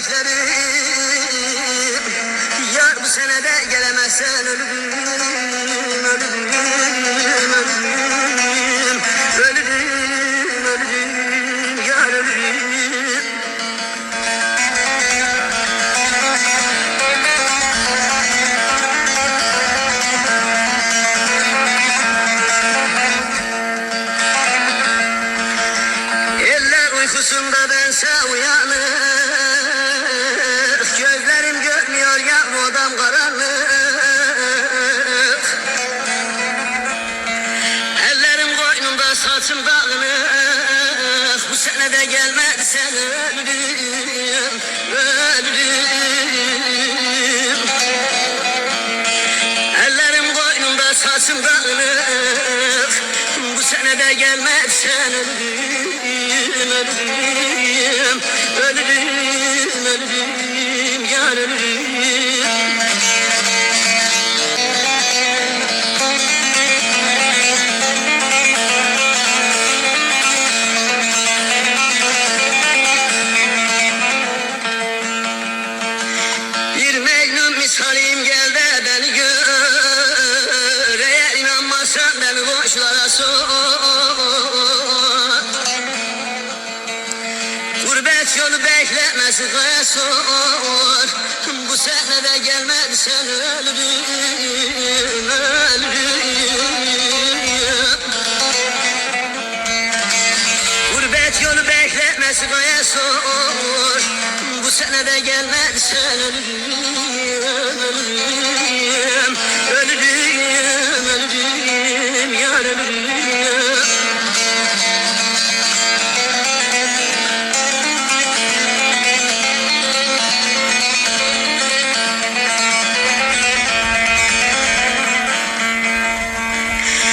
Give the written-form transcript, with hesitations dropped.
beklerim. Yar bu senede gelemezsen ölürüm, ölürüm, ölürüm, ölürüm, ölürüm, yar ölürüm. Eller uykusunda bense uyanık, gözlerim görmüyor ya odam karanlık. Ellerim koynumda saçım dağınık, bu sene de gelmedi sen ölürüm, ölürüm. Ellerim koynumda saçım dağınık, bu sene de gelmedi sen ölürüm, ölürüm, ölürüm, ölürüm, yar ölürüm. Bir Mecnun misalim gel de beni gör, eğer inanmazsan beni boşlara sor. Gurbet yolu beklemesi kaya sor, bu sene de gelmedi sen ölürüm, ölürüm. Gurbet yolu bekletmesi kaya sor, bu sene de gelmedi sen ölürüm, ölürüm, ölürüm, ölürüm, yar ölürüm.